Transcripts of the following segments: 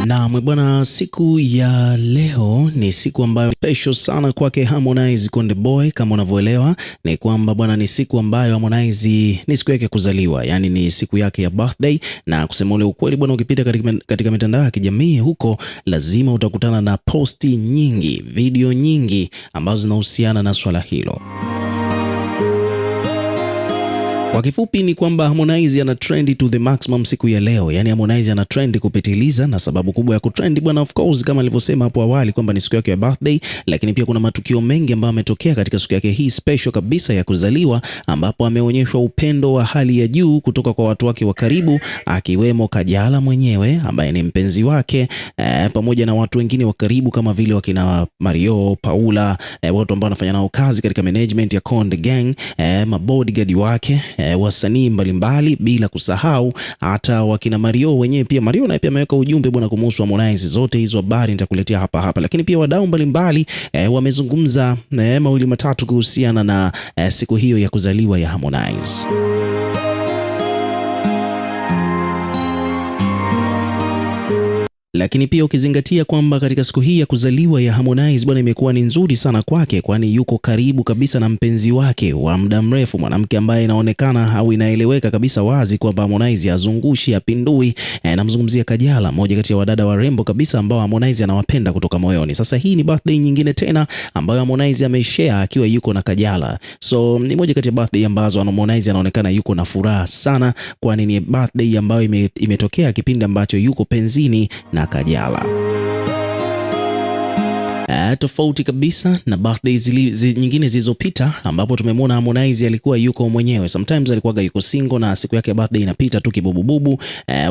Naam bwana, siku ya leo ni siku ambayo special sana kwake Harmonize Konde Boy. Kama unavyoelewa ni kwamba bwana, ni siku ambayo Harmonize ni siku yake kuzaliwa, yani ni siku yake ya birthday. Na kusema ule ukweli bwana, ukipita katika mitandao ya kijamii huko, lazima utakutana na posti nyingi, video nyingi ambazo zinahusiana na swala hilo. Kwa kifupi ni kwamba Harmonize ana trend to the maximum siku ya leo. Yani Harmonize ana trend kupitiliza, na sababu kubwa ya kutrend bwana, of course, kama nilivyosema hapo awali kwamba ni siku yake ya birthday, lakini pia kuna matukio mengi ambayo yametokea katika siku yake hii special kabisa ya kuzaliwa, ambapo ameonyeshwa upendo wa hali ya juu kutoka kwa watu wake wa karibu, akiwemo Kajala mwenyewe ambaye ni mpenzi wake, pamoja na watu wengine wa karibu kama vile wakina Mario, Paula, watu ambao wanafanya nao kazi katika management ya Konde Gang, mabodyguard wake, wasanii mbalimbali, bila kusahau hata wakina Mario wenyewe. Pia Mario naye pia ameweka ujumbe bwana kumhusu Harmonize. Zote hizo habari nitakuletea hapa, lakini pia wadau mbalimbali wamezungumza mawili matatu kuhusiana na siku hiyo ya kuzaliwa ya Harmonize. Lakini pia ukizingatia kwamba katika siku hii ya kuzaliwa ya Harmonize bwana, imekuwa ni nzuri sana kwake, kwani yuko karibu kabisa na mpenzi wake wa muda mrefu, mwanamke ambaye inaonekana au inaeleweka kabisa wazi kwamba Harmonize azungushi apindui. Namzungumzia Kajala, mmoja kati ya wadada warembo kabisa ambao Harmonize anawapenda kutoka moyoni. Sasa hii ni birthday nyingine tena ambayo Harmonize ameshare akiwa yuko na Kajala. So ni moja kati ya birthday ambazo Harmonize anaonekana yuko na furaha sana, kwani ni birthday ambayo imetokea kipindi ambacho yuko penzini na Kajala. Tofauti kabisa na birthdays nyingine zilizopita ambapo tumemwona Harmonize alikuwa yuko mwenyewe. Sometimes alikuwa yuko single na siku yake ya birthday inapita tu kibubububu.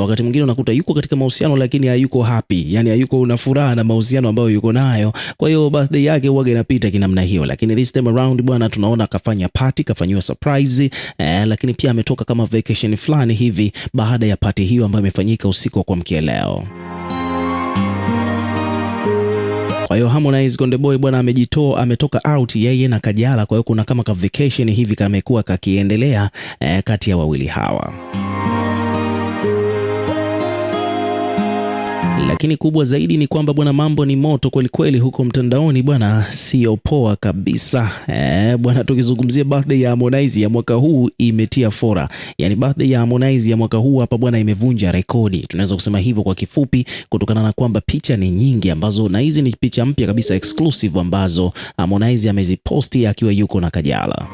Wakati mwingine unakuta yuko katika mahusiano lakini hayuko happy, yani hayuko una furaha na mahusiano ambayo yuko nayo. Kwa hiyo birthday yake huwa inapita kinamna hiyo, lakini this time around bwana, tunaona akafanya party, kafanywa surprise, lakini pia ametoka kama vacation fulani hivi baada ya party hiyo ambayo imefanyika usiku wa kuamkia leo. Kwa hiyo Harmonize Konde Boy bwana ametoka out yeye na Kajala. Kwa hiyo kuna kama ka vacation hivi kamekuwa kakiendelea kati ya wawili hawa. Lakini kubwa zaidi ni kwamba bwana, mambo ni moto kweli kweli huko mtandaoni bwana, sio poa kabisa. Bwana, tukizungumzia birthday ya Harmonize ya mwaka huu imetia fora. Yani birthday ya Harmonize ya mwaka huu hapa bwana, imevunja rekodi. Tunaweza kusema hivyo kwa kifupi, kutokana na kwamba picha ni nyingi ambazo, na hizi ni picha mpya kabisa exclusive ambazo Harmonize ameziposti akiwa yuko na Kajala.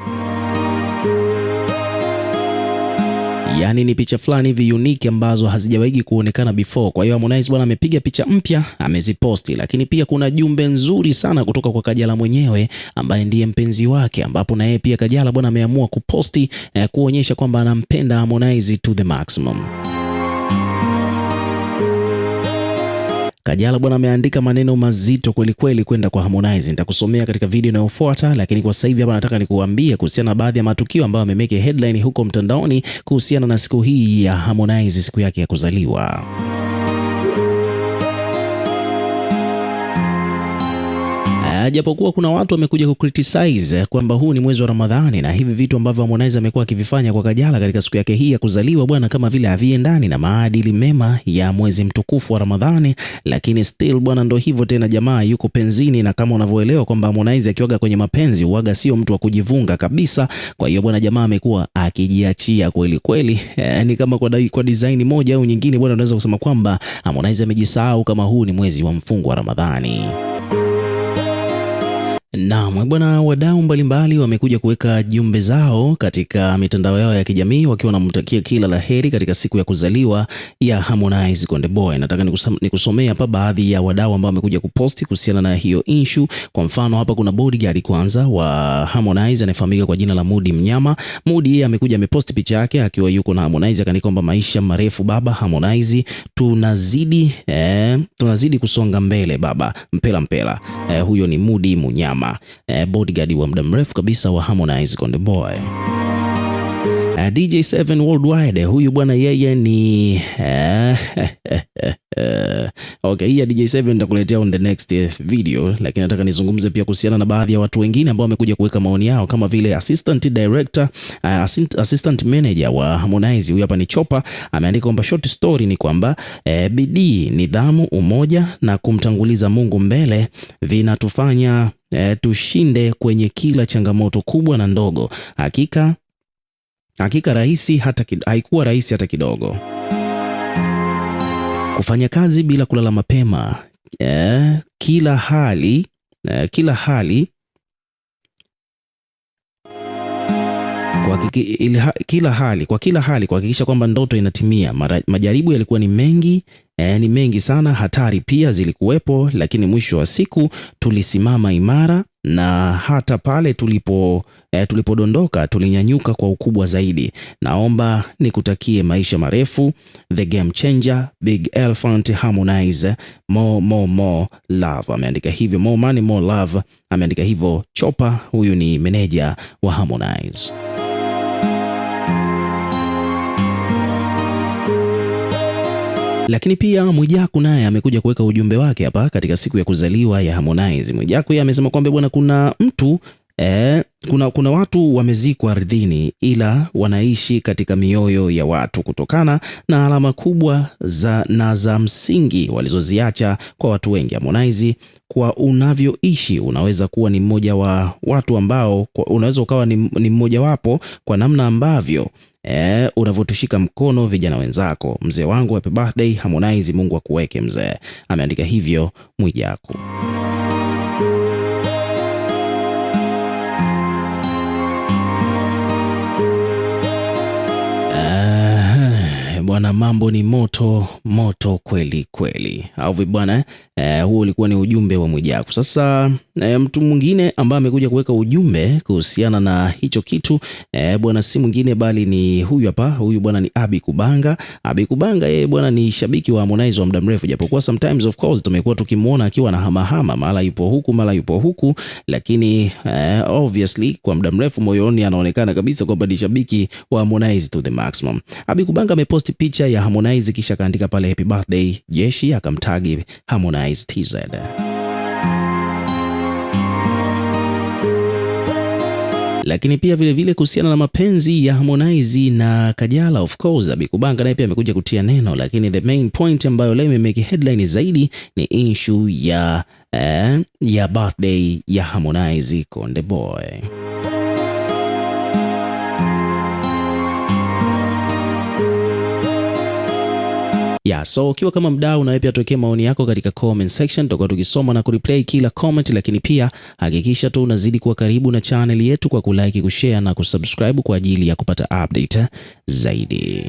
Yani ni picha fulani hivi unique ambazo hazijawahi kuonekana before. Kwa hiyo Harmonize bwana amepiga picha mpya ameziposti, lakini pia kuna jumbe nzuri sana kutoka kwa Kajala mwenyewe ambaye ndiye mpenzi wake, ambapo na yeye pia Kajala bwana ameamua kuposti kuonyesha kwamba anampenda Harmonize to the maximum. Kajala bwana ameandika maneno mazito kweli kweli kwenda kwa Harmonize. Nitakusomea katika video inayofuata, lakini kwa sasa hivi hapa nataka nikuambie kuhusiana na baadhi ya matukio ambayo yamemeke headline huko mtandaoni kuhusiana na siku hii ya Harmonize, siku yake ya kuzaliwa. Japokuwa kuna watu wamekuja ku-criticize kwamba huu ni mwezi wa Ramadhani na hivi vitu ambavyo Harmonize amekuwa akivifanya kwa Kajala katika siku yake hii ya kuzaliwa bwana, kama vile haviendani na maadili mema ya mwezi mtukufu wa Ramadhani, lakini still bwana, ndo hivyo tena, jamaa yuko penzini, na kama unavyoelewa kwamba Harmonize akiwaga kwenye mapenzi huaga sio mtu wa kujivunga kabisa. Kwa hiyo bwana, jamaa amekuwa akijiachia kweli kweli. Ni kama kwa design moja au nyingine bwana, unaweza kusema kwamba Harmonize amejisahau kama huu ni mwezi wa mfungo wa Ramadhani. Naam bwana, wadau mbalimbali wamekuja kuweka jumbe zao katika mitandao yao ya kijamii wakiwa wanamtakia kila la heri katika siku ya kuzaliwa ya Harmonize Konde Boy. Nataka nikusomea hapa baadhi ya wadau ambao wamekuja kuposti kuhusiana na hiyo issue. Kwa mfano hapa kuna bodyguard kwanza wa Harmonize anayefahamika kwa jina la Mudi Mnyama. Mudi yeye amekuja ameposti picha yake akiwa yuko na Harmonize, akaandika kwamba maisha marefu baba Harmonize, tunazidi kusonga mbele baba, mpela mpela. Huyo ni Mudi Mnyama, bodyguard wa muda mrefu kabisa wa Harmonize Konde Boy. DJ7 Worldwide, huyu bwana yeye ni Okay, hii ya DJ7 nitakuletea on the next video, lakini nataka nizungumze pia kuhusiana na baadhi ya watu wengine ambao wamekuja kuweka maoni yao kama vile assistant director, assistant manager wa Harmonize. Huyu hapa ni Chopa, ameandika kwamba short story ni kwamba bidii, nidhamu, umoja na kumtanguliza Mungu mbele vinatufanya tushinde kwenye kila changamoto kubwa na ndogo. Hakika haikuwa rahisi hata kidogo. Kufanya kazi bila kulala mapema, kila hali kuhakikisha kwamba ndoto inatimia. Majaribu yalikuwa ni mengi sana, hatari pia zilikuwepo, lakini mwisho wa siku tulisimama imara, na hata pale tulipodondoka tulinyanyuka kwa ukubwa zaidi. Naomba nikutakie maisha marefu, the game changer, Big Elephant, Harmonize, more love. Ameandika hivyo, more money more love, ameandika hivyo Chopa. Huyu ni meneja wa Harmonize. Lakini pia Mwijaku naye amekuja kuweka ujumbe wake hapa katika siku ya kuzaliwa ya Harmonize. Mwijaku yeye amesema kwamba bwana, kuna watu wamezikwa ardhini ila wanaishi katika mioyo ya watu kutokana na alama kubwa za msingi walizoziacha kwa watu wengi. Harmonize, kwa unavyoishi unaweza kuwa ni mmoja wa watu ambao unaweza ukawa ni mmoja wapo kwa namna ambavyo unavyotushika mkono vijana wenzako. Mzee wangu, happy birthday Harmonize, Mungu akuweke mzee. Ameandika hivyo Mwijaku. Bwana, mambo ni moto kweli kweli, au vipi bwana? Huo ulikuwa ni ujumbe wa Mwijaku. Sasa mtu mwingine ambaye amekuja kuweka ujumbe kuhusiana na hicho kitu bwana, si mwingine bali ni huyu hapa. Huyu bwana ni Abi Kubanga. Abi Kubanga yeye bwana ni shabiki wa Harmonize wa muda mrefu, japokuwa sometimes of course tumekuwa tukimuona akiwa na hamahama, mara yupo huku, lakini obviously kwa muda mrefu moyoni anaonekana kabisa kwamba ni shabiki wa Harmonize to the maximum. Abi Kubanga ameposti picha ya Harmonize kisha kaandika pale happy birthday Jeshi, akamtagi Harmonize TZ. Lakini pia vile kuhusiana na mapenzi ya Harmonize na Kajala, of course Abi Kubanga naye pia amekuja kutia neno, lakini the main point ambayo leo imemake headline zaidi ni issue ya birthday ya Harmonize Konde Boy. So ukiwa kama mdau, na pia tuwekee maoni yako katika comment section, tutakuwa tukisoma na kureplay kila comment, lakini pia hakikisha tu unazidi kuwa karibu na channel yetu kwa kulike, kushare na kusubscribe kwa ajili ya kupata update zaidi.